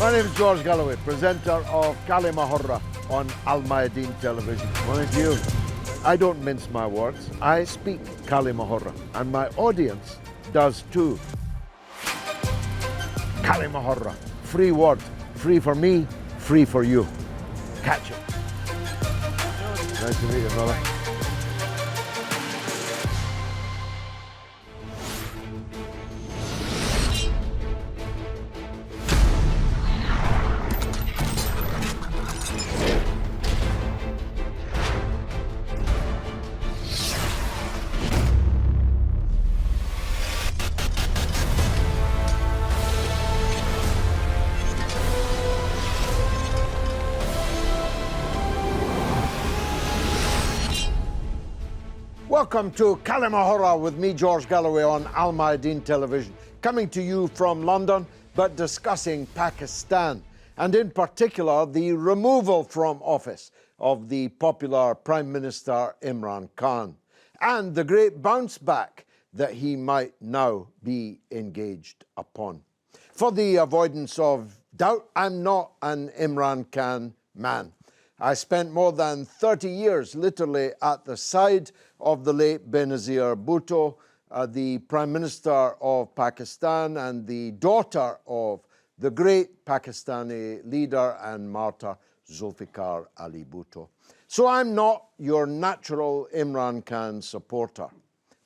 My name is George Galloway, presenter of Kalima Hurra on Al Mayadeen television. Morning to you. I don't mince my words. I speak Kalima Hurra, and my audience does too. Kalima Hurra, free word, free for me, free for you. Catch it. Nice to meet you, brother. Welcome to Kalima Hurra with me, George Galloway, on Al Mayadeen television. Coming to you from London, but discussing Pakistan, and in particular the removal from office of the popular Prime Minister Imran Khan, and the great bounce back that he might now be engaged upon. For the avoidance of doubt, I'm not an Imran Khan man. I spent more than 30 years literally at the side of the late Benazir Bhutto, the Prime Minister of Pakistan and the daughter of the great Pakistani leader and martyr Zulfikar Ali Bhutto. So I'm not your natural Imran Khan supporter.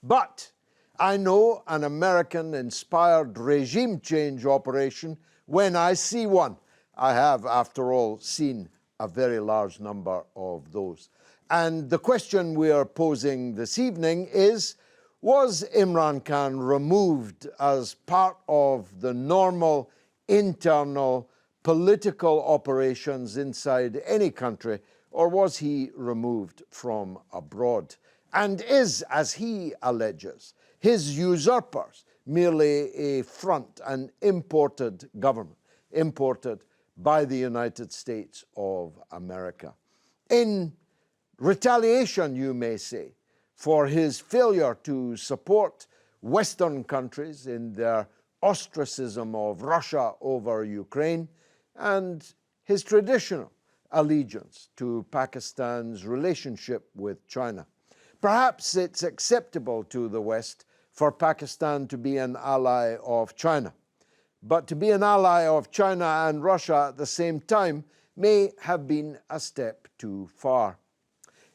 But I know an American-inspired regime change operation when I see one. I have, after all, seen a very large number of those. And the question we are posing this evening is, was Imran Khan removed as part of the normal internal political operations inside any country, or was he removed from abroad? And is, as he alleges, his usurpers merely a front, an imported government, imported by the United States of America, in retaliation, you may say, for his failure to support Western countries in their ostracism of Russia over Ukraine, and his traditional allegiance to Pakistan's relationship with China. Perhaps it's acceptable to the West for Pakistan to be an ally of China, but to be an ally of China and Russia at the same time may have been a step too far.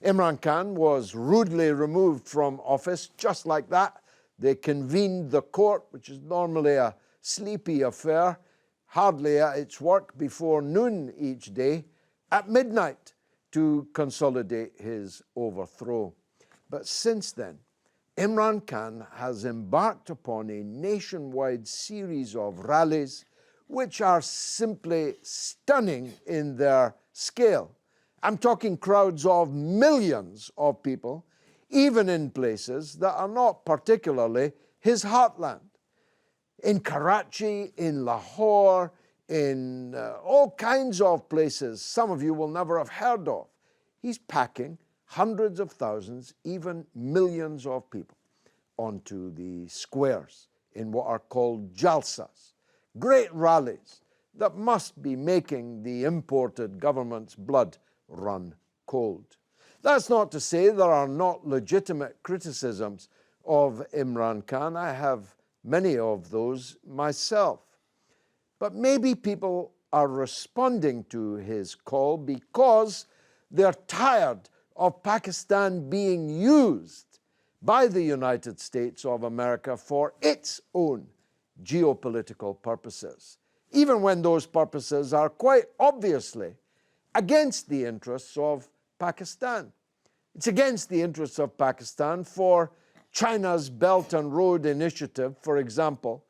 Imran Khan was rudely removed from office just like that. They convened the court, which is normally a sleepy affair, hardly at its work before noon each day, at midnight to consolidate his overthrow. But since then, Imran Khan has embarked upon a nationwide series of rallies which are simply stunning in their scale. I'm talking crowds of millions of people, even in places that are not particularly his heartland. In Karachi, in Lahore, in all kinds of places some of you will never have heard of. He's packing hundreds of thousands, even millions of people onto the squares in what are called jalsas, great rallies that must be making the imported government's blood run cold. That's not to say there are not legitimate criticisms of Imran Khan. I have many of those myself. But maybe people are responding to his call because they're tired of Pakistan being used by the United States of America for its own geopolitical purposes, even when those purposes are quite obviously against the interests of Pakistan. It's against the interests of Pakistan for China's Belt and Road Initiative, for example,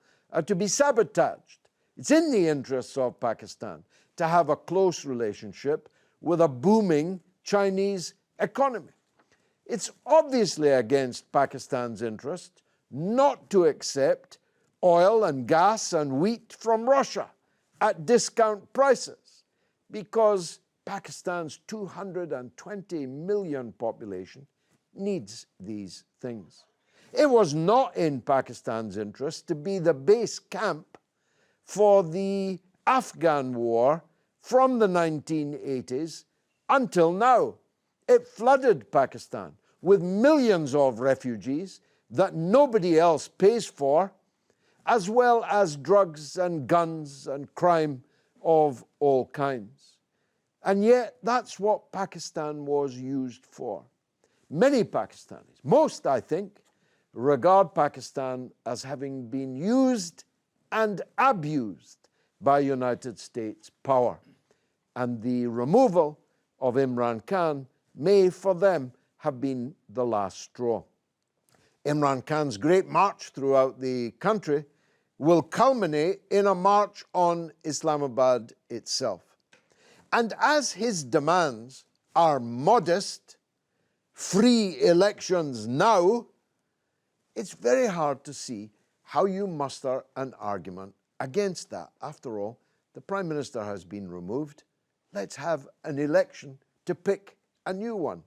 to be sabotaged. It's in the interests of Pakistan to have a close relationship with a booming Chinese economy. It's obviously against Pakistan's interest not to accept oil and gas and wheat from Russia at discount prices, because Pakistan's 220 million population needs these things. It was not in Pakistan's interest to be the base camp for the Afghan war from the 1980s until now. It flooded Pakistan with millions of refugees that nobody else pays for, as well as drugs and guns and crime of all kinds. And yet, that's what Pakistan was used for. Many Pakistanis, most I think, regard Pakistan as having been used and abused by United States power. And the removal of Imran Khan may, for them, have been the last straw. Imran Khan's great march throughout the country will culminate in a march on Islamabad itself. And as his demands are modest, free elections now, it's very hard to see how you muster an argument against that. After all, the Prime Minister has been removed. Let's have an election to pick a new one.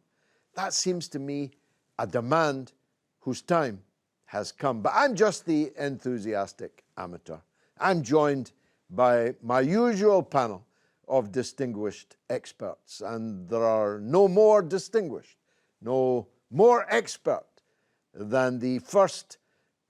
That seems to me a demand whose time has come. But I'm just the enthusiastic amateur. I'm joined by my usual panel of distinguished experts, and there are no more distinguished, no more expert than the first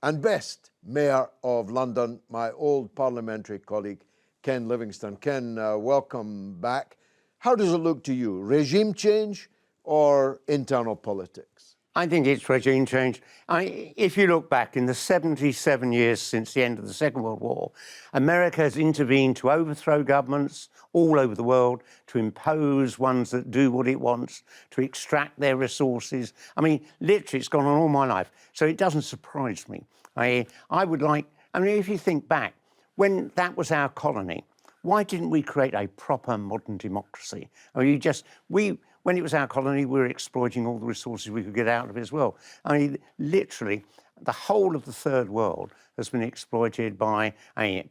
and best Mayor of London, my old parliamentary colleague, Ken Livingstone. Ken, welcome back. How does it look to you? Regime change or internal politics? I think it's regime change. If you look back in the 77 years since the end of the Second World War, America has intervened to overthrow governments all over the world, to impose ones that do what it wants, to extract their resources. I mean, literally, it's gone on all my life. So it doesn't surprise me. If you think back, when that was our colony, why didn't we create a proper modern democracy? When it was our colony, we were exploiting all the resources we could get out of it as well. Literally, the whole of the third world has been exploited by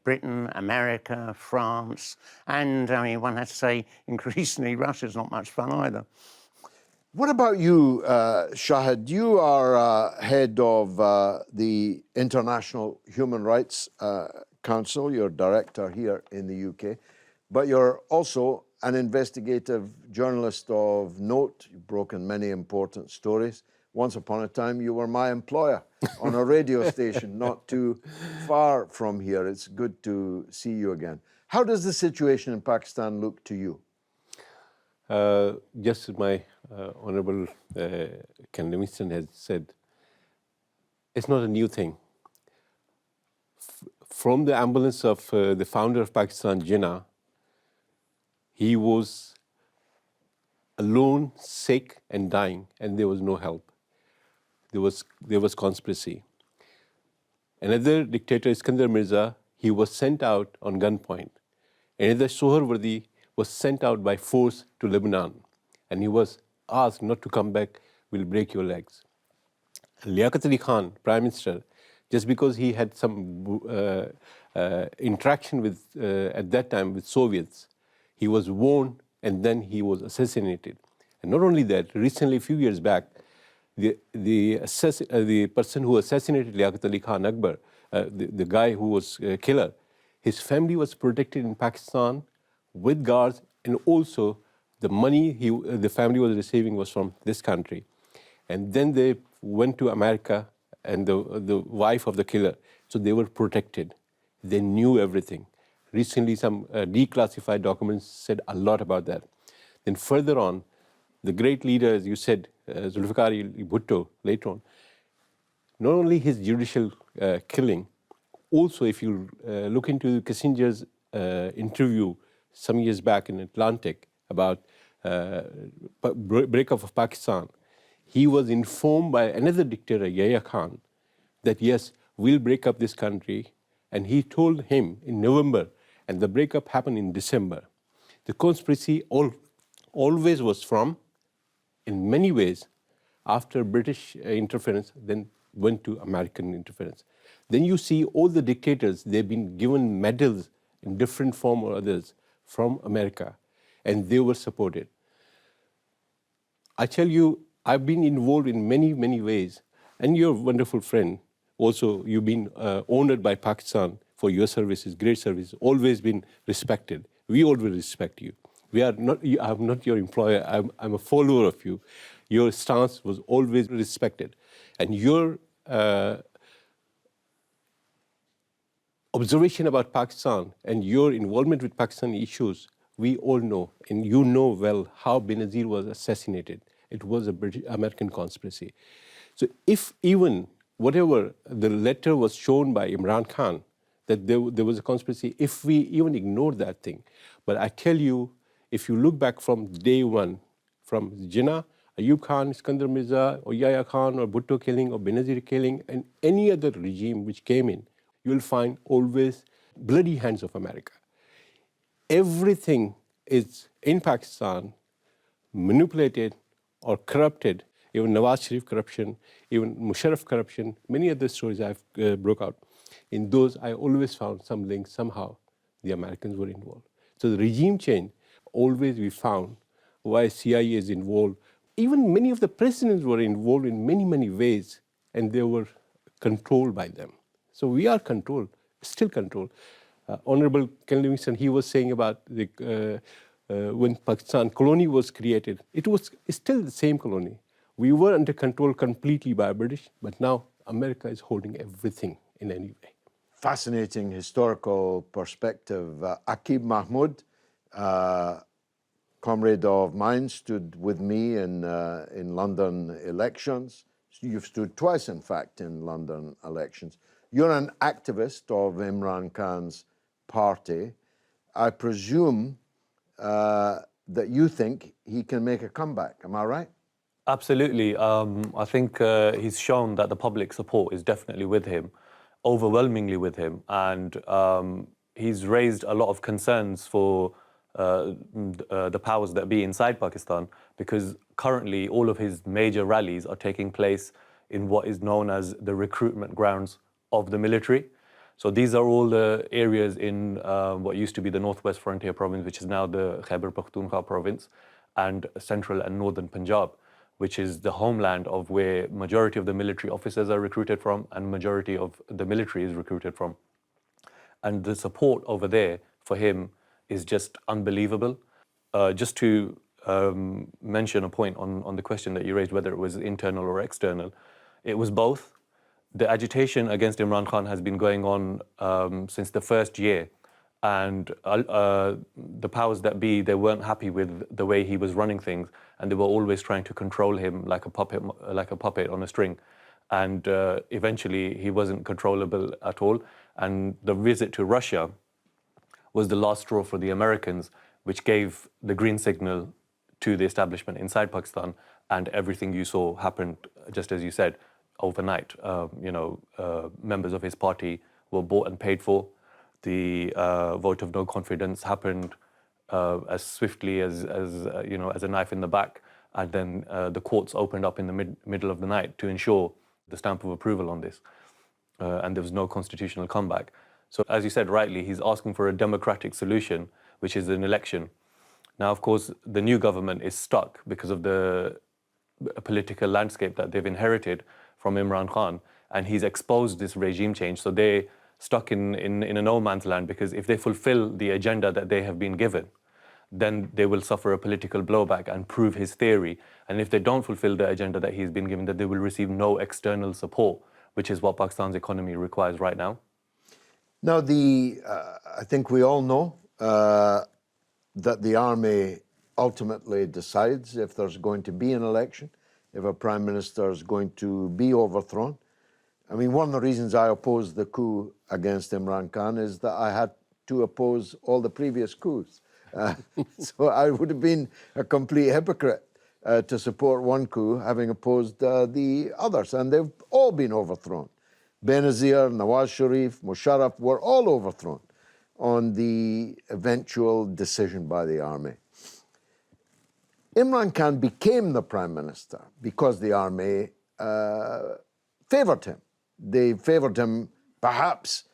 Britain, America, France, and one has to say, increasingly, Russia's not much fun either. What about you, Shahid? You are head of the International Human Rights Council. You're director here in the UK, but you're also an investigative journalist of note. You've broken many important stories. Once upon a time, you were my employer on a radio station not too far from here. It's good to see you again. How does the situation in Pakistan look to you? Just as my Honorable Ken Livingstone has said, it's not a new thing. From the ambulance of the founder of Pakistan, Jinnah, he was alone, sick and dying, and there was no help. There was conspiracy. Another dictator, Iskandar Mirza, he was sent out on gunpoint. Another Sohrawardi was sent out by force to Lebanon, and he was asked not to come back, we'll break your legs. Liaquat Ali Khan, Prime Minister, just because he had some interaction with, at that time, with Soviets, he was warned and then he was assassinated. And not only that, recently, a few years back, the person who assassinated Liaquat Ali Khan Akbar, the guy who was a killer, his family was protected in Pakistan with guards, and also the money the family was receiving was from this country. And then they went to America and the wife of the killer, so they were protected. They knew everything. Recently, some declassified documents said a lot about that. Then further on, the great leader, as you said, Zulfikar Bhutto, later on, not only his judicial killing, also if you look into Kissinger's interview some years back in Atlantic about breakup of Pakistan, he was informed by another dictator, Yahya Khan, that yes, we'll break up this country. And he told him in November, and the breakup happened in December. The conspiracy always was from, in many ways, after British interference, then went to American interference. Then you see all the dictators, they've been given medals in different form or others from America, and they were supported. I tell you, I've been involved in many, many ways, and you're a wonderful friend. Also, you've been honored by Pakistan for your services, great service, always been respected. We always respect you. We are not, I'm not your employer, I'm a follower of you. Your stance was always respected. And your observation about Pakistan and your involvement with Pakistani issues, we all know, and you know well how Benazir was assassinated. It was a British-American conspiracy. So if even whatever the letter was shown by Imran Khan, that there was a conspiracy, if we even ignore that thing, but I tell you, if you look back from day one, from Jinnah, Ayub Khan, Iskandar Mirza, or Yahya Khan, or Bhutto killing, or Benazir killing, and any other regime which came in, you will find always bloody hands of America. Everything is in Pakistan manipulated or corrupted, even Nawaz Sharif corruption, even Musharraf corruption, many other stories I've broke out. In those, I always found some link, somehow the Americans were involved. So the regime change, always we found why CIA is involved. Even many of the presidents were involved in many, many ways, and they were controlled by them. So we are controlled, still controlled. Honorable Ken Livingstone, he was saying about the, when Pakistan colony was created, it was still the same colony. We were under control completely by British, but now America is holding everything in any way. Fascinating historical perspective. Akib Mahmood, comrade of mine, stood with me in London elections. You've stood twice, in fact, in London elections. You're an activist of Imran Khan's party. I presume that you think he can make a comeback. Am I right? Absolutely. I think he's shown that the public support is definitely with him, overwhelmingly with him. And he's raised a lot of concerns for the powers that be inside Pakistan, because currently all of his major rallies are taking place in what is known as the recruitment grounds of the military. So these are all the areas in what used to be the Northwest Frontier Province, which is now the Khyber Pakhtunkhwa Province, and central and northern Punjab, which is the homeland of where majority of the military officers are recruited from and majority of the military is recruited from. And the support over there for him is just unbelievable. Just to mention a point on the question that you raised, whether it was internal or external, it was both. The agitation against Imran Khan has been going on since the first year. And the powers that be, they weren't happy with the way he was running things, and they were always trying to control him like a puppet on a string. And eventually, he wasn't controllable at all. And the visit to Russia was the last straw for the Americans, which gave the green signal to the establishment inside Pakistan, and everything you saw happened, just as you said, overnight. Members of his party were bought and paid for. The vote of no confidence happened as swiftly as a knife in the back, and then the courts opened up in the middle of the night to ensure the stamp of approval on this, and there was no constitutional comeback. So, as you said rightly, he's asking for a democratic solution, which is an election. Now, of course, the new government is stuck because of the political landscape that they've inherited from Imran Khan, and he's exposed this regime change. So they're stuck in a no man's land, because if they fulfill the agenda that they have been given, then they will suffer a political blowback and prove his theory. And if they don't fulfill the agenda that he's been given, that they will receive no external support, which is what Pakistan's economy requires right now. Now, I think we all know that the army ultimately decides if there's going to be an election, if a prime minister is going to be overthrown. I mean, one of the reasons I opposed the coup against Imran Khan is that I had to oppose all the previous coups. So I would have been a complete hypocrite to support one coup, having opposed the others, and they've all been overthrown. Benazir, Nawaz Sharif, Musharraf were all overthrown on the eventual decision by the army. Imran Khan became the prime minister because the army favoured him. They favoured him perhaps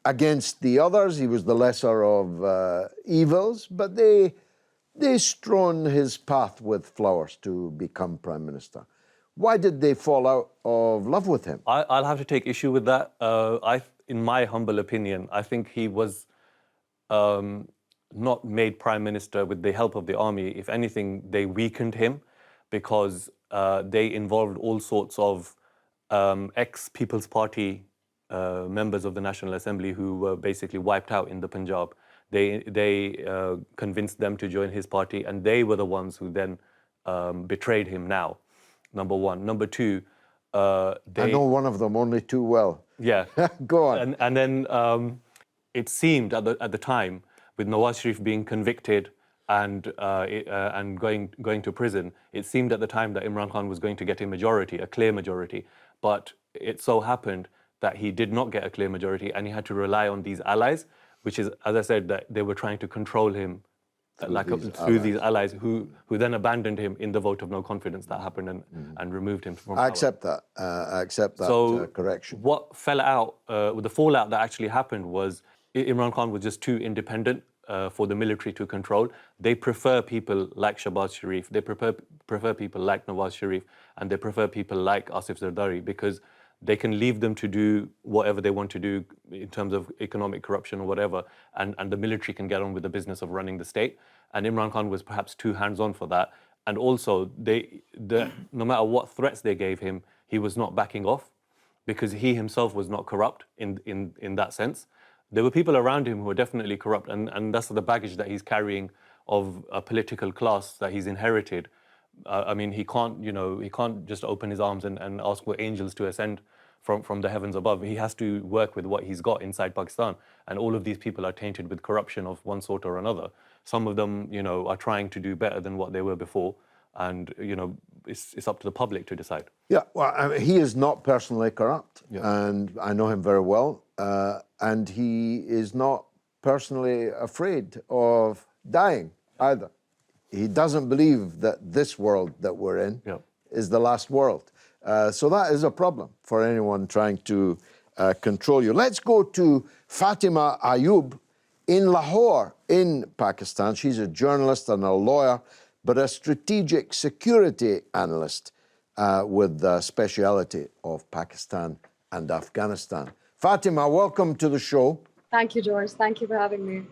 against the others. He was the lesser of evils, but they strewn his path with flowers to become prime minister. Why did they fall out of love with him? I'll have to take issue with that. In my humble opinion, I think he was not made prime minister with the help of the army. If anything, they weakened him because they involved all sorts of ex-People's Party members of the National Assembly who were basically wiped out in the Punjab. They convinced them to join his party, and they were the ones who then betrayed him now, number one. Number two, I know one of them only too well. Yeah. Go on. And then it seemed at the time, with Nawaz Sharif being convicted and going to prison, it seemed at the time that Imran Khan was going to get a majority, a clear majority. But it so happened that he did not get a clear majority, and he had to rely on these allies, which is, as I said, that they were trying to control him through these allies who then abandoned him in the vote of no confidence that happened and removed him from power. I accept that. I accept that correction. What fell out, the fallout that actually happened was Imran Khan was just too independent for the military to control. They prefer people like Shahbaz Sharif, they prefer people like Nawaz Sharif, and they prefer people like Asif Zardari because they can leave them to do whatever they want to do in terms of economic corruption or whatever, and the military can get on with the business of running the state. And Imran Khan was perhaps too hands-on for that. And also, no matter what threats they gave him, he was not backing off because he himself was not corrupt in that sense. There were people around him who were definitely corrupt, and that's the baggage that he's carrying of a political class that he's inherited. I mean, he can't just open his arms and ask for angels to ascend from the heavens above. He has to work with what he's got inside Pakistan. And all of these people are tainted with corruption of one sort or another. Some of them, are trying to do better than what they were before. And, it's up to the public to decide. Yeah, well, I mean, he is not personally corrupt, and I know him very well. And he is not personally afraid of dying either. He doesn't believe that this world that we're in is the last world. So that is a problem for anyone trying to control you. Let's go to Fatima Ayub in Lahore in Pakistan. She's a journalist and a lawyer, but a strategic security analyst with the speciality of Pakistan and Afghanistan. Fatima, welcome to the show. Thank you, George. Thank you for having me.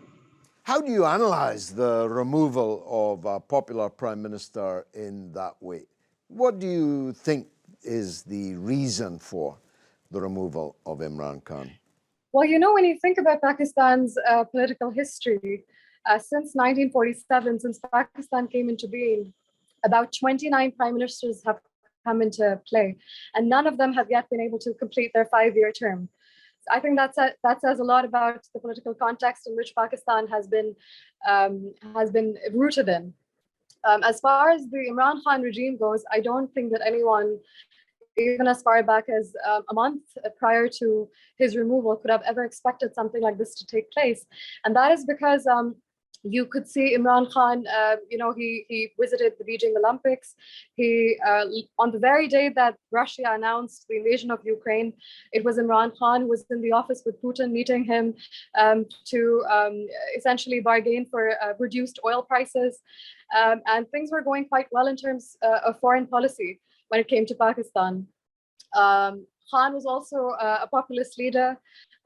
How do you analyze the removal of a popular prime minister in that way? What do you think is the reason for the removal of Imran Khan? Well, when you think about Pakistan's political history, since 1947, since Pakistan came into being, about 29 prime ministers have come into play, and none of them have yet been able to complete their 5-year term. I think that says a lot about the political context in which Pakistan has been rooted in. As far as the Imran Khan regime goes, I don't think that anyone, even as far back as a month prior to his removal, could have ever expected something like this to take place. And that is because you could see Imran Khan, he visited the Beijing Olympics. He, on the very day that Russia announced the invasion of Ukraine, it was Imran Khan who was in the office with Putin, meeting him to essentially bargain for reduced oil prices. And things were going quite well in terms of foreign policy when it came to Pakistan. Khan was also a populist leader.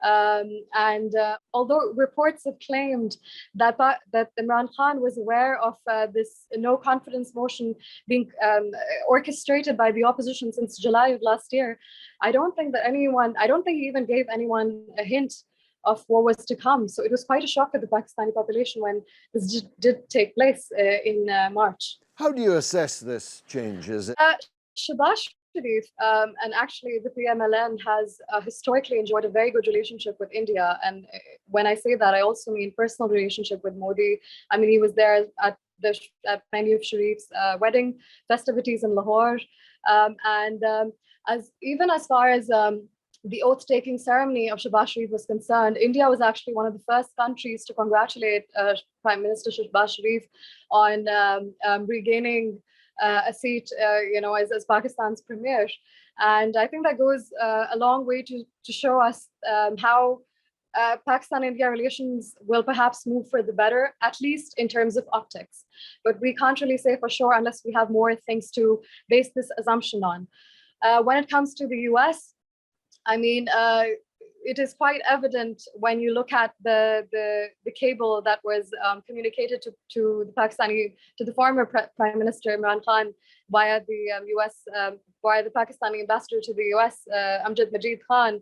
And although reports have claimed that Imran Khan was aware of this no confidence motion being orchestrated by the opposition since July of last year, I don't think he even gave anyone a hint of what was to come. So it was quite a shock for the Pakistani population when this did take place in March. How do you assess this change? Is it Shahbaz Sharif, and actually the PMLN has historically enjoyed a very good relationship with India. And when I say that, I also mean personal relationship with Modi. I mean, he was there at many of Sharif's wedding festivities in Lahore. As far as the oath-taking ceremony of Shahbaz Sharif was concerned, India was actually one of the first countries to congratulate Prime Minister Shahbaz Sharif on regaining a seat, as Pakistan's premier. And I think that goes a long way to show us how Pakistan-India relations will perhaps move for the better, at least in terms of optics. But we can't really say for sure unless we have more things to base this assumption on. When it comes to the US, I mean, it is quite evident when you look at the cable that was communicated to the former Prime Minister Imran Khan via the via the Pakistani ambassador to the US, Amjad Majid Khan,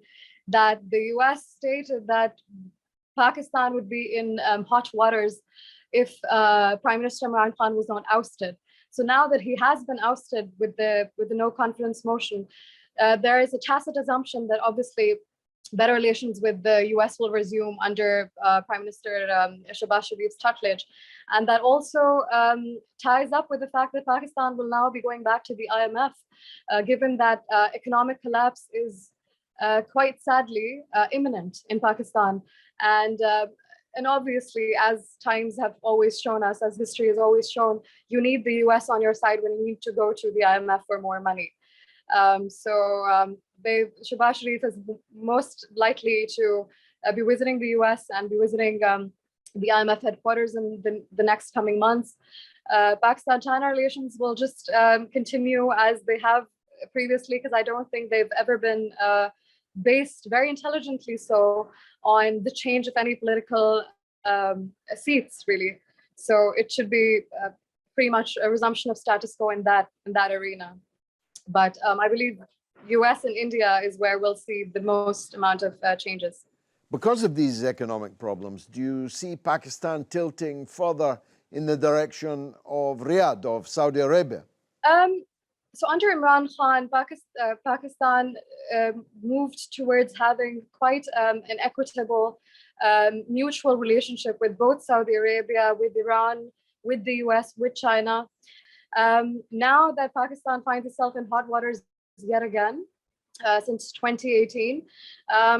that the US stated that Pakistan would be in hot waters if Prime Minister Imran Khan was not ousted. So now that he has been ousted with the no confidence motion, there is a tacit assumption that obviously better relations with the US will resume under Prime Minister Shahbaz Sharif's tutelage. And that also ties up with the fact that Pakistan will now be going back to the IMF, given that economic collapse is quite sadly imminent in Pakistan. And obviously, as times have always shown us, as history has always shown, you need the US on your side when you need to go to the IMF for more money. Shahbaz Sharif is most likely to be visiting the US and be visiting the IMF headquarters in the next coming months. Pakistan-China relations will just continue as they have previously, because I don't think they've ever been based very intelligently so on the change of any political seats, really. So it should be pretty much a resumption of status quo in that arena. But I believe US and India is where we'll see the most amount of changes. Because of these economic problems, do you see Pakistan tilting further in the direction of Riyadh, of Saudi Arabia? So under Imran Khan, Pakistan moved towards having quite an equitable, mutual relationship with both Saudi Arabia, with Iran, with the US, with China. Now that Pakistan finds itself in hot waters yet again, since 2018,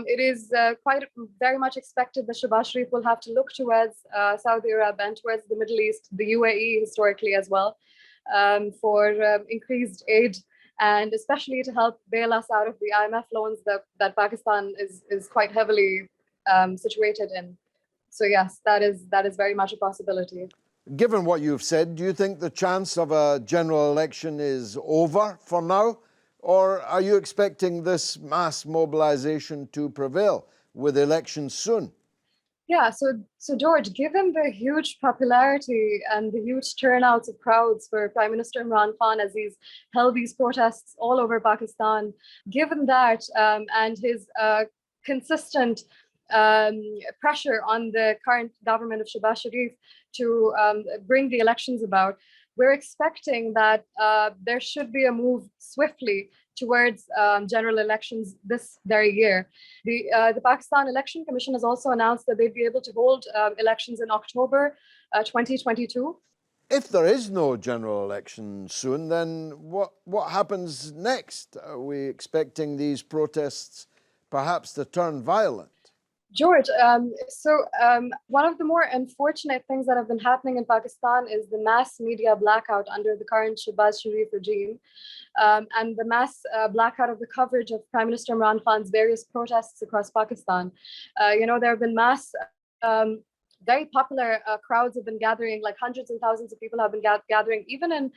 it is quite very much expected that Shahbaz Sharif will have to look towards Saudi Arabia and towards the Middle East, the UAE historically as well, for increased aid, and especially to help bail us out of the IMF loans that Pakistan is quite heavily situated in. So yes, that is very much a possibility. Given what you've said, do you think the chance of a general election is over for now? Or are you expecting this mass mobilization to prevail with elections soon? Yeah, so George, given the huge popularity and the huge turnouts of crowds for Prime Minister Imran Khan as he's held these protests all over Pakistan, given that and his consistent pressure on the current government of Shahbaz Sharif to bring the elections about, we're expecting that there should be a move swiftly towards general elections this very year. The Pakistan Election Commission has also announced that they'd be able to hold elections in October 2022. If there is no general election soon, then what happens next? Are we expecting these protests perhaps to turn violent? George, one of the more unfortunate things that have been happening in Pakistan is the mass media blackout under the current Shahbaz Sharif regime, and the mass blackout of the coverage of Prime Minister Imran Khan's various protests across Pakistan. There have been mass, very popular crowds have been gathering, like hundreds and thousands of people have been gathering, even in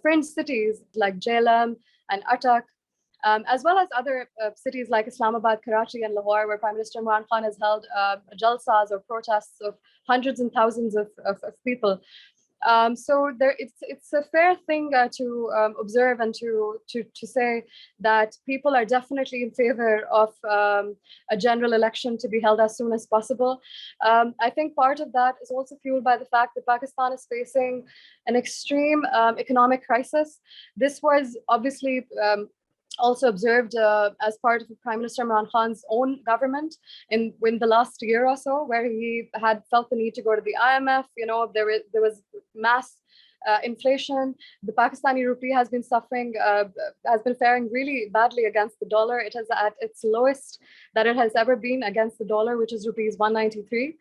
fringe cities like Jhelum and Attak. As well as other cities like Islamabad, Karachi, and Lahore, where Prime Minister Imran Khan has held jalsas or protests of hundreds and thousands of people. So it's a fair thing to observe and to say that people are definitely in favor of a general election to be held as soon as possible. I think part of that is also fueled by the fact that Pakistan is facing an extreme economic crisis. This was obviously also observed as part of Prime Minister Imran Khan's own government in the last year or so, where he had felt the need to go to the IMF. There was mass inflation. The Pakistani rupee has been faring really badly against the dollar. It is at its lowest that it has ever been against the dollar, which is rupees 193.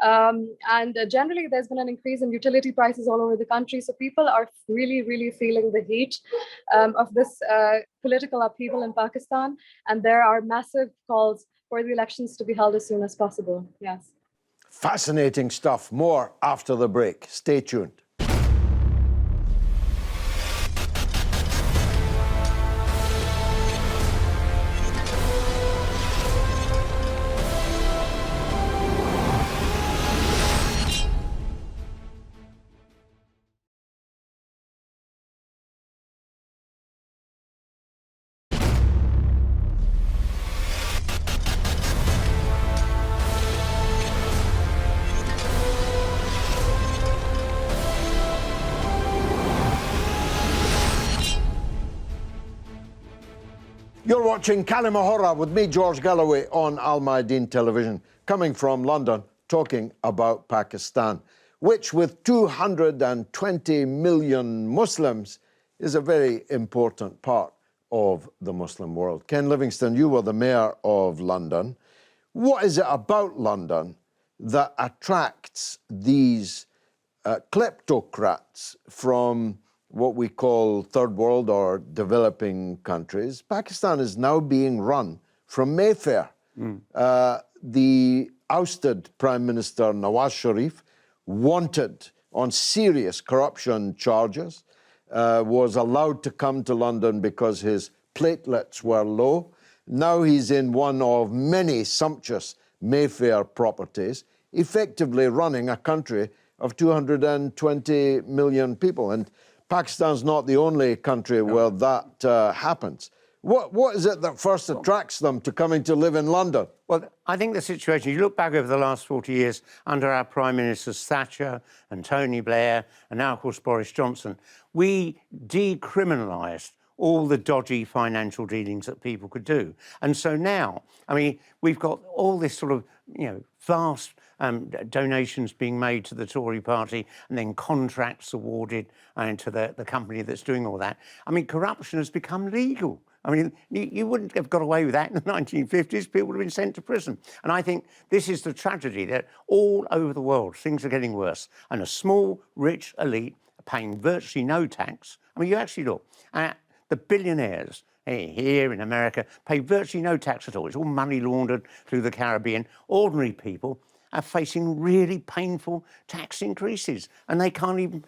And generally, there's been an increase in utility prices all over the country. So people are really, really feeling the heat of this political upheaval in Pakistan. And there are massive calls for the elections to be held as soon as possible. Yes. Fascinating stuff. More after the break. Stay tuned. You're watching Kalimahora with me, George Galloway, on Al Mayadeen Television, coming from London, talking about Pakistan, which with 220 million Muslims is a very important part of the Muslim world. Ken Livingstone, you were the mayor of London. What is it about London that attracts these kleptocrats from what we call third world or developing countries? Pakistan is now being run from Mayfair. The ousted Prime Minister Nawaz Sharif, wanted on serious corruption charges, was allowed to come to London because his platelets were low. Now he's in one of many sumptuous Mayfair properties, effectively running a country of 220 million people. And Pakistan's not the only country where that happens. What is it that first attracts them to coming to live in London? Well, I think the situation, you look back over the last 40 years under our Prime Ministers Thatcher and Tony Blair and now, of course, Boris Johnson, we decriminalised all the dodgy financial dealings that people could do. And so now, I mean, we've got all this sort of, vast donations being made to the Tory party and then contracts awarded to the company that's doing all that. I mean, corruption has become legal. I mean, you wouldn't have got away with that in the 1950s. People would have been sent to prison. And I think this is the tragedy, that all over the world, things are getting worse. And a small, rich elite are paying virtually no tax. I mean, you actually look at the billionaires here in America pay virtually no tax at all. It's all money laundered through the Caribbean. Ordinary people are facing really painful tax increases, and they can't even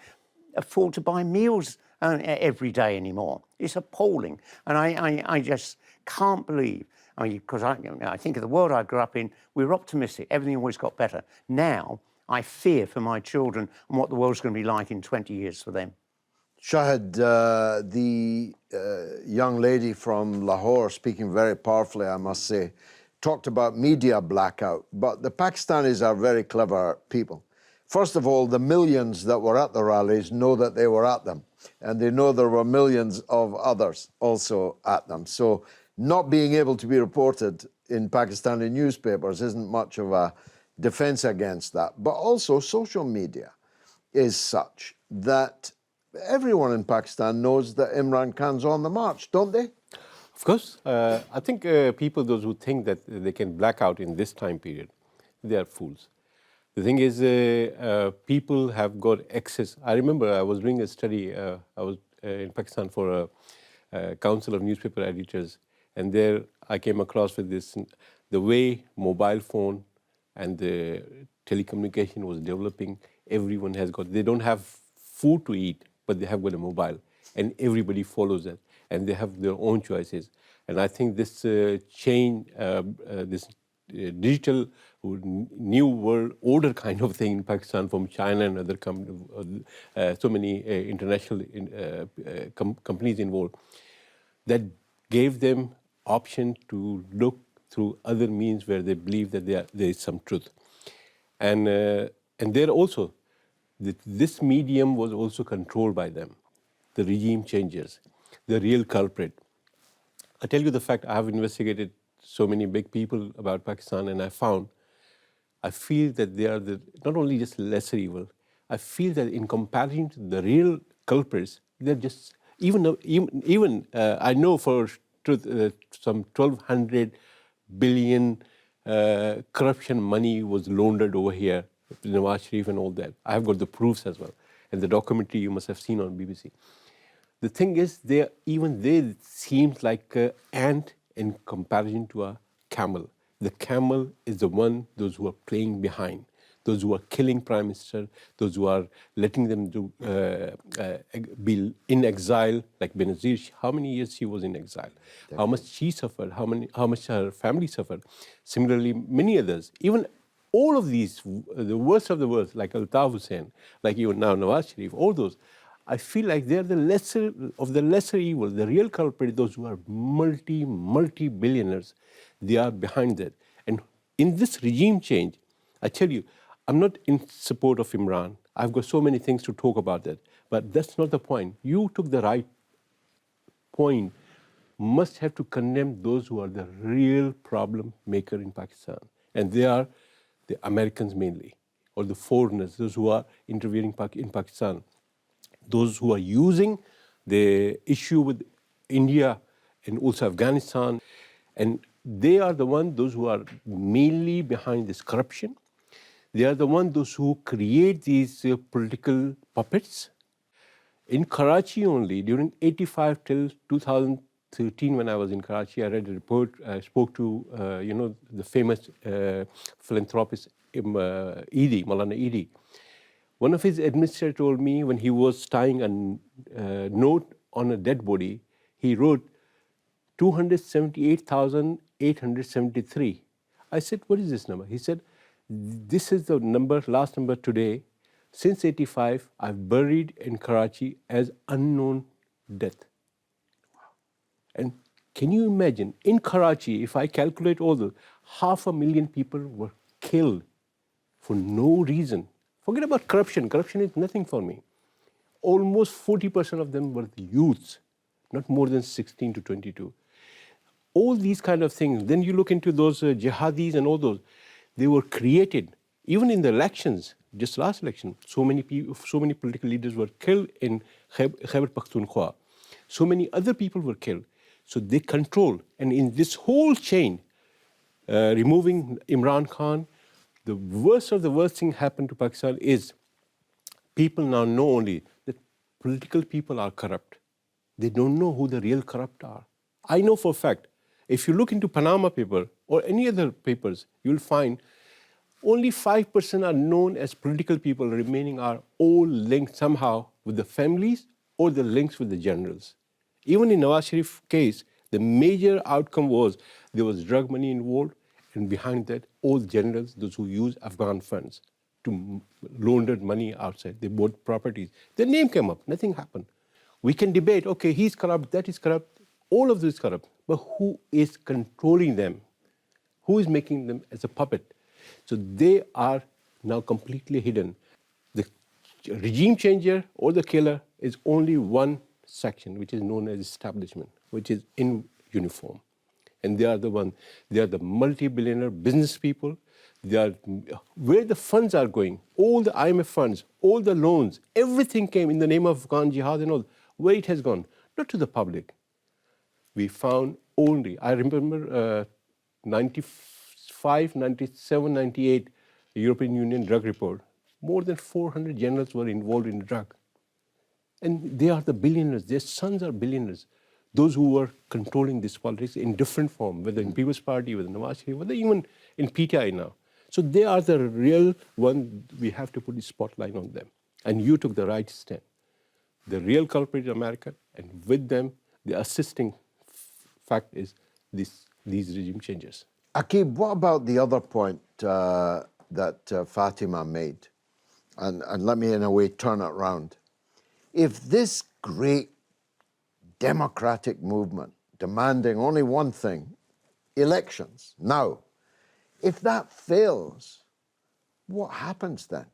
afford to buy meals every day anymore. It's appalling. And I just can't believe, because I think of the world I grew up in, we were optimistic. Everything always got better. Now, I fear for my children and what the world's going to be like in 20 years for them. Shahid, the young lady from Lahore, speaking very powerfully, I must say, talked about media blackout, but the Pakistanis are very clever people. First of all, the millions that were at the rallies know that they were at them, and they know there were millions of others also at them. So not being able to be reported in Pakistani newspapers isn't much of a defense against that. But also social media is such that everyone in Pakistan knows that Imran Khan's on the march, don't they? Of course. I think people, those who think that they can black out in this time period, they are fools. The thing is, people have got access. I remember I was doing a study. I was in Pakistan for a council of newspaper editors, and there I came across with this, the way mobile phone and the telecommunication was developing. Everyone has got, they don't have food to eat, but they have got a mobile, and everybody follows that, and they have their own choices. And I think this change, this digital new world order kind of thing in Pakistan from China and other so many international companies involved, that gave them option to look through other means where they believe that there is some truth. And there also, this medium was also controlled by them. The regime changes, the real culprit. I tell you the fact, I have investigated so many big people about Pakistan, and I feel that they are not only just lesser evil, I feel that in comparison to the real culprits, they're just, even I know for truth, some 1,200 billion corruption money was laundered over here Nawaz Sharif and all that. I have got the proofs as well. And the documentary you must have seen on BBC. The thing is, even they seems like an ant in comparison to a camel. The camel is the one, those who are playing behind, those who are killing Prime Minister, those who are letting them be in exile, like Benazir. How many years she was in exile? How much she suffered? How much her family suffered? Similarly, many others. Even all of these, the worst of the worst, like Altaf Hussain, like even now Nawaz Sharif, all those, I feel like they're the lesser of the lesser evil. The real culprit, those who are multi-billionaires, they are behind that. And in this regime change, I tell you, I'm not in support of Imran. I've got so many things to talk about that. But that's not the point. You took the right point. Must have to condemn those who are the real problem maker in Pakistan. And they are the Americans mainly, or the foreigners, those who are interfering in Pakistan. Those who are using the issue with India and also Afghanistan. And they are the ones, those who are mainly behind this corruption. They are the ones, those who create these political puppets. In Karachi only, during 85 till 2013, when I was in Karachi, I read a report, I spoke to, the famous philanthropist, Eidi, Maulana Eidi. One of his administrators told me when he was tying a note on a dead body, he wrote 278,873. I said, what is this number? He said, this is the number, last number today. Since 85, I've buried in Karachi as unknown death. And can you imagine, in Karachi, if I calculate all the, 500,000 people were killed for no reason. Forget about corruption. Corruption is nothing for me. Almost 40% of them were the youths, not more than 16 to 22. All these kind of things. Then you look into those jihadis and all those. They were created, even in the elections, just last election, so many people, so many political leaders were killed in Khyber Pakhtunkhwa. So many other people were killed. So they control. And in this whole chain, removing Imran Khan, the worst of the worst thing happened to Pakistan is people now know only that political people are corrupt. They don't know who the real corrupt are. I know for a fact, if you look into Panama paper or any other papers, you'll find only 5% are known as political people, remaining are all linked somehow with the families or the links with the generals. Even in Nawaz Sharif case, the major outcome was there was drug money involved, and behind that, all generals, those who use Afghan funds to launder money outside, they bought properties. Their name came up, nothing happened. We can debate, okay, he's corrupt, that is corrupt, all of this is corrupt, but who is controlling them? Who is making them as a puppet? So they are now completely hidden. The regime changer or the killer is only one section, which is known as establishment, which is in uniform. And they are the one, they are the multi-billionaire business people. They are where the funds are going, all the IMF funds, all the loans, everything came in the name of Afghan jihad and all. Where it has gone, not to the public. We found only, I remember 95, 97, 98, European Union drug report. More than 400 generals were involved in drug. And they are the billionaires, their sons are billionaires. Those who were controlling this politics in different form, whether in People's Party, whether in Nawaz Sharif, whether even in PTI now. So they are the real one, we have to put the spotlight on them. And you took the right stand. The real culprit is America, and with them, the assisting fact is these regime changes. Akib, what about the other point that Fatima made? And let me, in a way, turn it around. If this great democratic movement demanding only one thing, elections, now, if that fails, what happens then?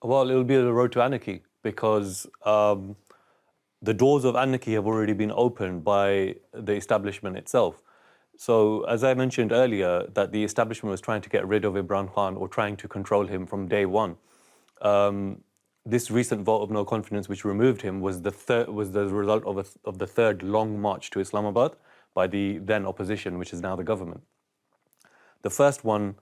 Well, it'll be the road to anarchy, because the doors of anarchy have already been opened by the establishment itself. So, as I mentioned earlier, that the establishment was trying to get rid of Imran Khan or trying to control him from day one. This recent vote of no confidence, which removed him, was the result of the third long march to Islamabad by the then opposition, which is now the government. The first one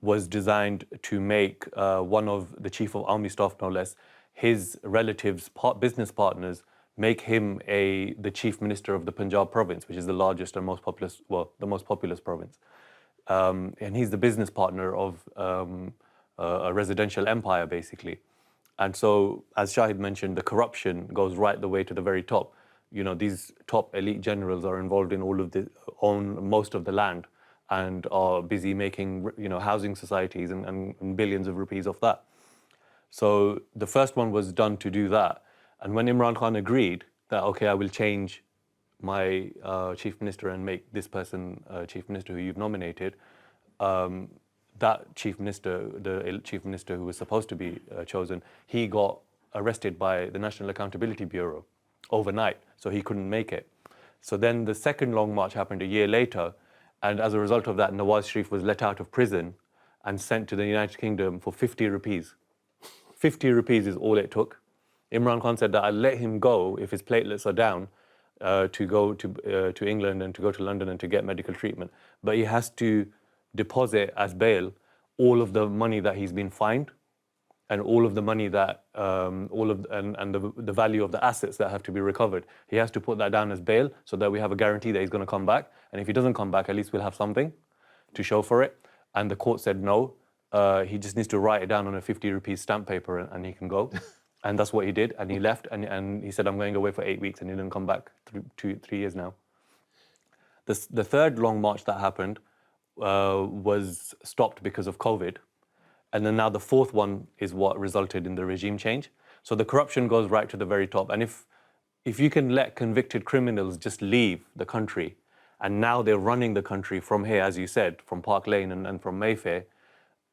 was designed to make one of the chief of army staff, no less, his relatives, business partners, make him the chief minister of the Punjab province, which is the largest and most populous, well, the most populous province. And he's the business partner of a residential empire, basically. And so, as Shahid mentioned, the corruption goes right the way to the very top. You know, these top elite generals are involved in all of the, own most of the land, and are busy making, you know, housing societies and billions of rupees off that. So the first one was done to do that. And when Imran Khan agreed that, okay, I will change my chief minister and make this person chief minister who you've nominated, that chief minister, the chief minister who was supposed to be chosen, he got arrested by the National Accountability Bureau overnight, so he couldn't make it. So then the second long march happened a year later, and as a result of that, Nawaz Sharif was let out of prison and sent to the United Kingdom for 50 rupees. 50 rupees is all it took. Imran Khan said that I'll let him go if his platelets are down to go to England and to go to London and to get medical treatment. But he has to deposit as bail all of the money that he's been fined, and all of the money that the value of the assets that have to be recovered. He has to put that down as bail so that we have a guarantee that he's going to come back. And if he doesn't come back, at least we'll have something to show for it. And the court said no. He just needs to write it down on a 50 rupees stamp paper and he can go. And that's what he did. And he left and he said, I'm going away for 8 weeks, and he didn't come back 3 years now. The third long march that happened was stopped because of COVID. And then now the fourth one is what resulted in the regime change. So the corruption goes right to the very top. And if you can let convicted criminals just leave the country, and now they're running the country from here, as you said, from Park Lane and from Mayfair,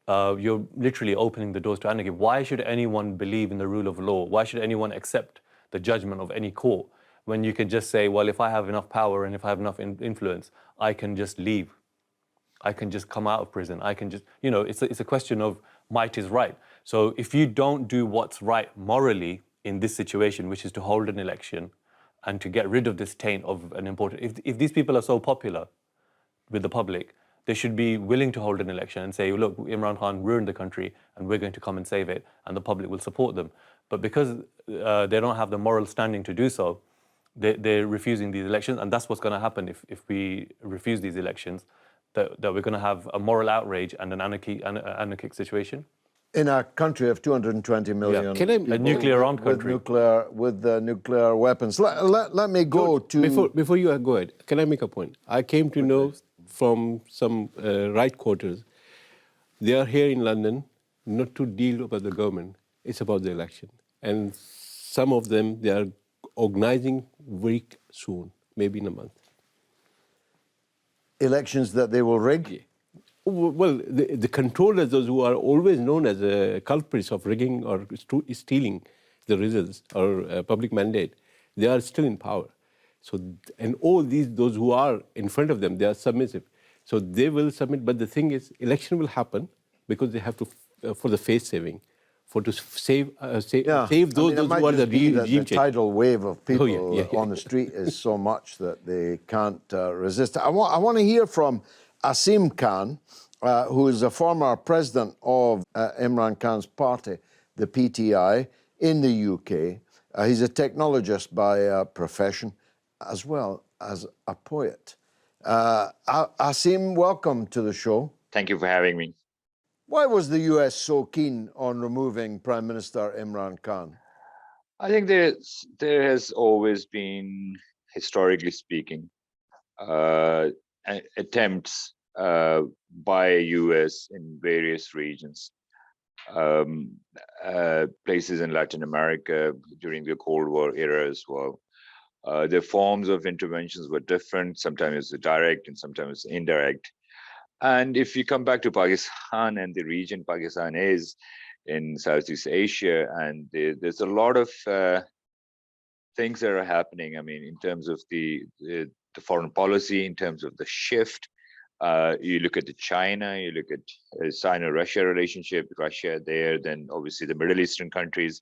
you're literally opening the doors to anarchy. Why should anyone believe in the rule of law? Why should anyone accept the judgment of any court when you can just say, well, if I have enough power and if I have enough influence, I can just leave. I can just come out of prison. I can just, you know, it's a question of might is right. So if you don't do what's right morally in this situation, which is to hold an election and to get rid of this taint of an important, if these people are so popular with the public, they should be willing to hold an election and say, look, Imran Khan ruined the country and we're going to come and save it, and the public will support them. But because they don't have the moral standing to do so, they're refusing these elections, and that's what's going to happen if we refuse these elections. That we're going to have a moral outrage and an anarchic situation. In a country of 220 million people, a nuclear-armed country with nuclear weapons. Let me go to... Before you go ahead, can I make a point? I came to know from some right quarters, they are here in London not to deal about the government, it's about the election. And some of them, they are organizing very soon, maybe in a month. Elections that they will rig? Well, the controllers, those who are always known as culprits of rigging or stealing the results or public mandate, they are still in power. So, and all those who are in front of them, they are submissive. So they will submit, but the thing is, election will happen because they have to, for the face saving, to save those who are the regime change. The tidal wave of people on the street is so much that they can't resist. I want to hear from Asim Khan, who is a former president of Imran Khan's party, the PTI, in the UK. He's a technologist by profession, as well as a poet. Asim, welcome to the show. Thank you for having me. Why was the US so keen on removing Prime Minister Imran Khan? I think there has always been, historically speaking, attempts by US in various regions, places in Latin America during the Cold War era as well. The forms of interventions were different. Sometimes it's direct and sometimes it's indirect. And if you come back to Pakistan and the region Pakistan is in Southeast Asia, and there's a lot of things that are happening. I mean, in terms of the foreign policy, in terms of the shift, you look at China, you look at China-Russia relationship, Russia there, then obviously the Middle Eastern countries.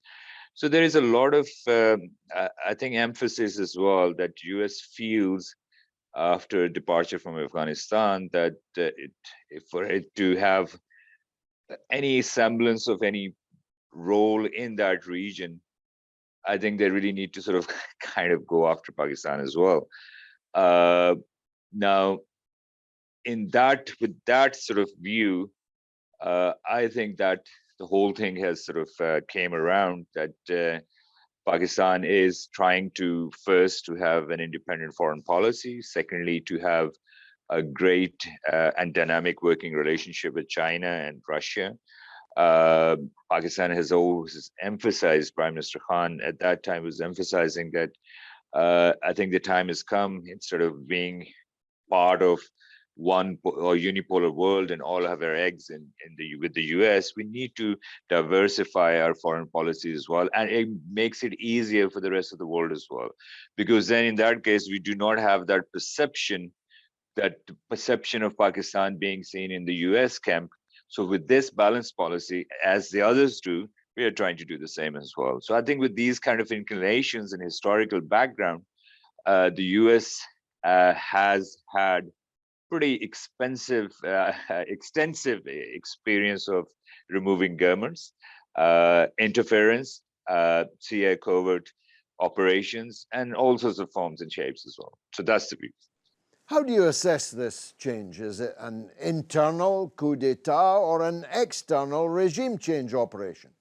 So there is a lot of, I think, emphasis as well that US feels after departure from Afghanistan that for it to have any semblance of any role in that region, I think they really need to sort of kind of go after Pakistan as well. Now, with that sort of view, I think that the whole thing has sort of came around that Pakistan is trying to first to have an independent foreign policy, secondly to have a great and dynamic working relationship with China and Russia. Pakistan has always emphasized, Prime Minister Khan at that time was emphasizing that I think the time has come, instead of being part of one or unipolar world and all have our eggs with the US, we need to diversify our foreign policy as well. And it makes it easier for the rest of the world as well. Because then in that case, we do not have that perception of Pakistan being seen in the US camp. So with this balanced policy, as the others do, we are trying to do the same as well. So I think with these kind of inclinations and historical background, the US has had pretty extensive experience of removing governments, interference, CIA covert operations, and all sorts of forms and shapes as well. So that's the view. How do you assess this change? Is it an internal coup d'etat or an external regime change operation?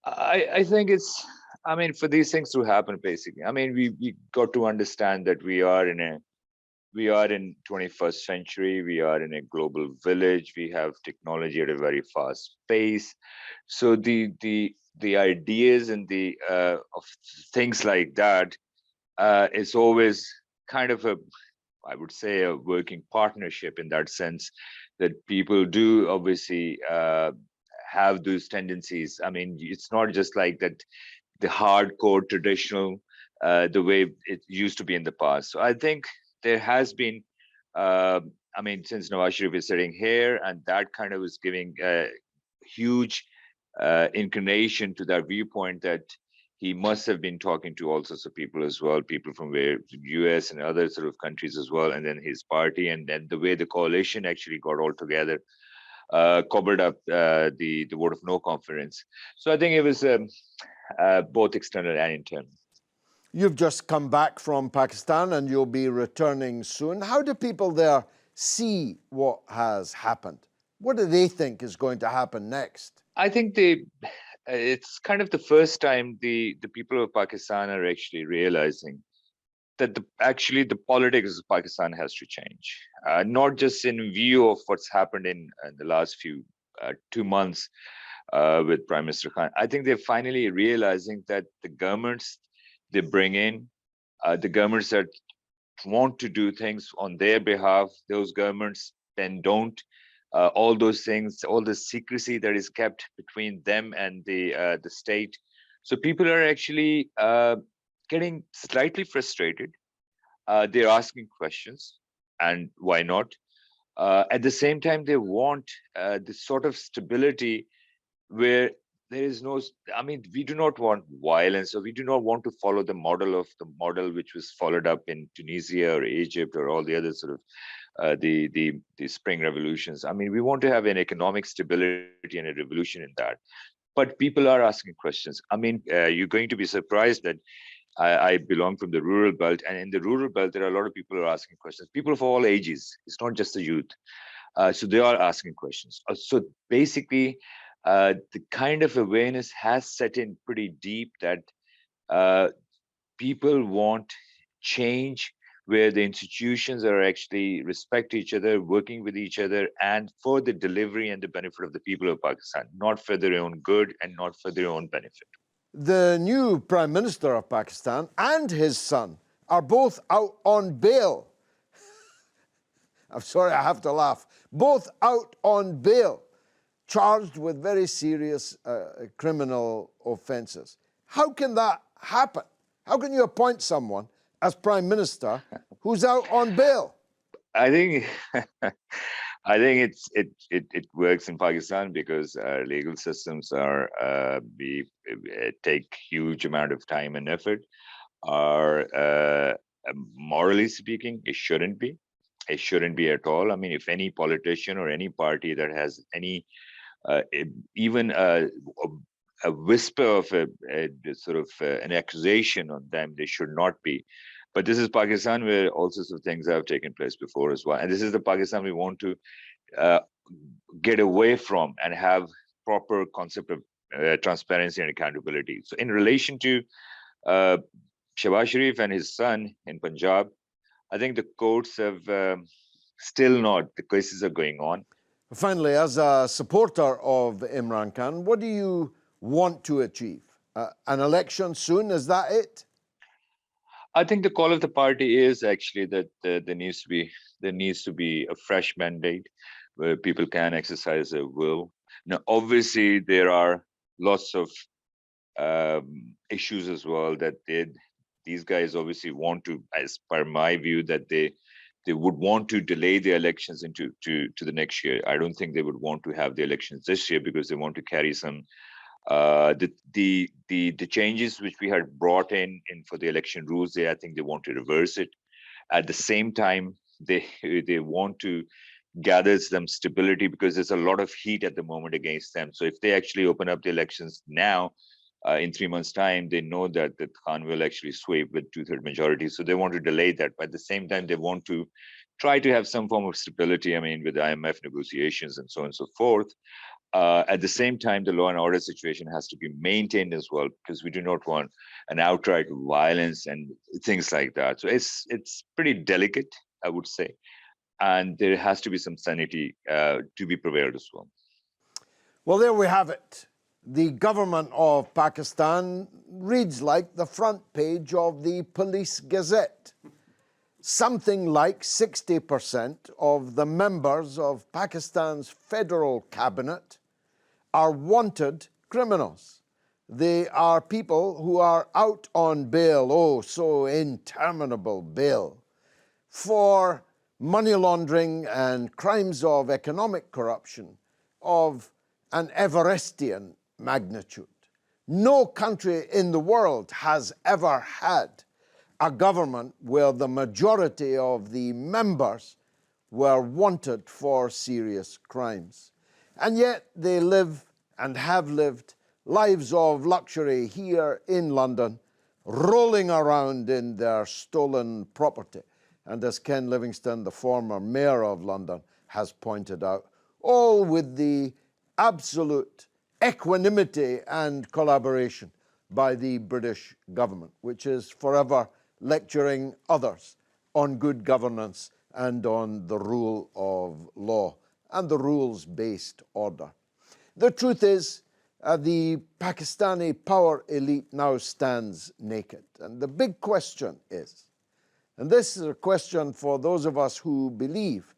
I think it's, I mean, for these things to happen, basically, I mean, we got to understand that we are in 21st century. We are in a global village. We have technology at a very fast pace. So the ideas and the of things like that is always kind of I would say, a working partnership in that sense, that people do obviously have those tendencies. I mean, it's not just like that, the hardcore traditional, the way it used to be in the past. So I think there has been, I mean, since Nawaz Sharif is sitting here, and that kind of is giving a huge inclination to that viewpoint, that he must have been talking to all sorts of people as well, people from where US and other sort of countries as well, and then his party, and then the way the coalition actually got all together, covered up the vote of no confidence. So I think it was both external and internal. You've just come back from Pakistan and you'll be returning soon. How do people there see what has happened? What do they think is going to happen next? I think it's kind of the first time the people of Pakistan are actually realizing that actually the politics of Pakistan has to change, not just in view of what's happened in the last few 2 months with Prime Minister Khan. I think they're finally realizing that the governments they bring in, the governments that want to do things on their behalf, those governments then don't. All those things, all the secrecy that is kept between them and the state. So people are actually getting slightly frustrated. They're asking questions, and why not? At the same time, they want this sort of stability where there is no, I mean, we do not want violence, or we do not want to follow the model which was followed up in Tunisia or Egypt or all the other sort of the spring revolutions. I mean, we want to have an economic stability and a revolution in that. But people are asking questions. I mean, you're going to be surprised that I belong from the rural belt, and in the rural belt, there are a lot of people who are asking questions. People of all ages. It's not just the youth. So they are asking questions. So basically, the kind of awareness has set in pretty deep that people want change, where the institutions are actually respect each other, working with each other, and for the delivery and the benefit of the people of Pakistan, not for their own good and not for their own benefit. The new Prime Minister of Pakistan and his son are both out on bail. I'm sorry, I have to laugh. Both out on bail, charged with very serious criminal offences. How can that happen? How can you appoint someone as Prime Minister who's out on bail? I think I think it works in Pakistan because our legal systems are we take huge amount of time and effort. Are morally speaking, it shouldn't be. It shouldn't be at all. I mean, if any politician or any party that has any even a whisper of a sort of an accusation on them, they should not be. But this is Pakistan, where all sorts of things have taken place before as well, and this is the Pakistan we want to uh, get away from and have proper concept of transparency and accountability. So, in relation to uh, Shahbaz Sharif and his son in Punjab, I think the courts have still not, the cases are going on. Finally, as a supporter of Imran Khan, what do you want to achieve? An election soon, is that it? I think the call of the party is actually that there needs to be a fresh mandate where people can exercise their will. Now, obviously, there are lots of issues as well that these guys obviously want to, as per my view, that they would want to delay the elections into to the next year. I don't think they would want to have the elections this year because they want to carry some the changes which we had brought in for the election rules. I think they want to reverse it. At the same time, they want to gather some stability because there's a lot of heat at the moment against them. So if they actually open up the elections now, in 3 months' time, they know that Khan will actually sway with 2/3 majority. So they want to delay that. But at the same time, they want to try to have some form of stability. I mean, with IMF negotiations and so on and so forth. At the same time, the law and order situation has to be maintained as well, because we do not want an outright violence and things like that. So it's pretty delicate, I would say, and there has to be some sanity to be prevailed as well. Well, there we have it. The government of Pakistan reads like the front page of the Police Gazette. Something like 60% of the members of Pakistan's federal cabinet are wanted criminals. They are people who are out on bail, oh, so interminable bail, for money laundering and crimes of economic corruption of an Everestian magnitude. No country in the world has ever had a government where the majority of the members were wanted for serious crimes. And yet they live and have lived lives of luxury here in London, rolling around in their stolen property. And as Ken Livingstone, the former mayor of London, has pointed out, all with the absolute equanimity and collaboration by the British government, which is forever lecturing others on good governance and on the rule of law and the rules-based order. The truth is, the Pakistani power elite now stands naked. And the big question is, and this is a question for those of us who believe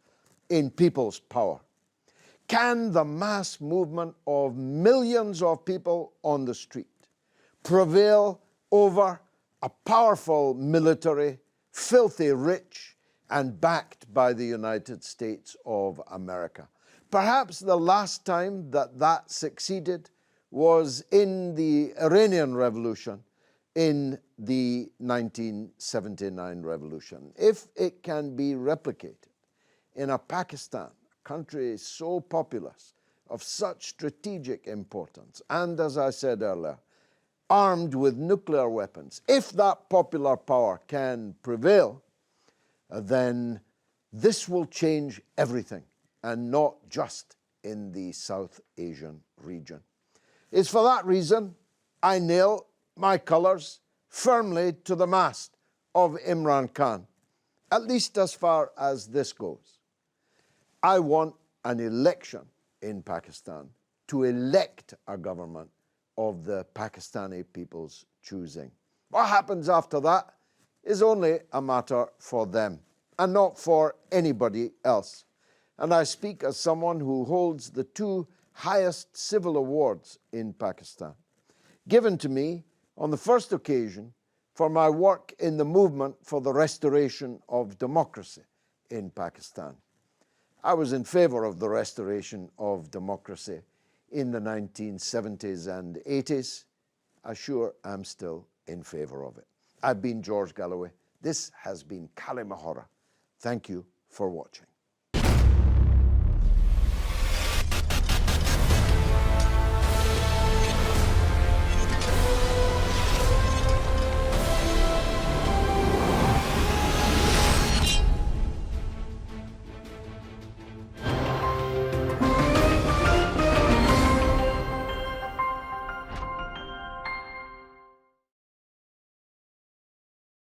in people's power, can the mass movement of millions of people on the street prevail over a powerful military, filthy rich, and backed by the United States of America? Perhaps the last time that succeeded was in the Iranian Revolution, in the 1979 revolution. If it can be replicated in a Pakistan, a country so populous, of such strategic importance, and as I said earlier, armed with nuclear weapons, if that popular power can prevail, then this will change everything, and not just in the South Asian region. It's for that reason I nail my colours firmly to the mast of Imran Khan, at least as far as this goes. I want an election in Pakistan to elect a government of the Pakistani people's choosing. What happens after that is only a matter for them and not for anybody else. And I speak as someone who holds the two highest civil awards in Pakistan, given to me on the first occasion for my work in the movement for the restoration of democracy in Pakistan. I was in favor of the restoration of democracy in the 1970s and 80s. I sure am still in favor of it. I've been George Galloway. This has been Kali Mahora. Thank you for watching.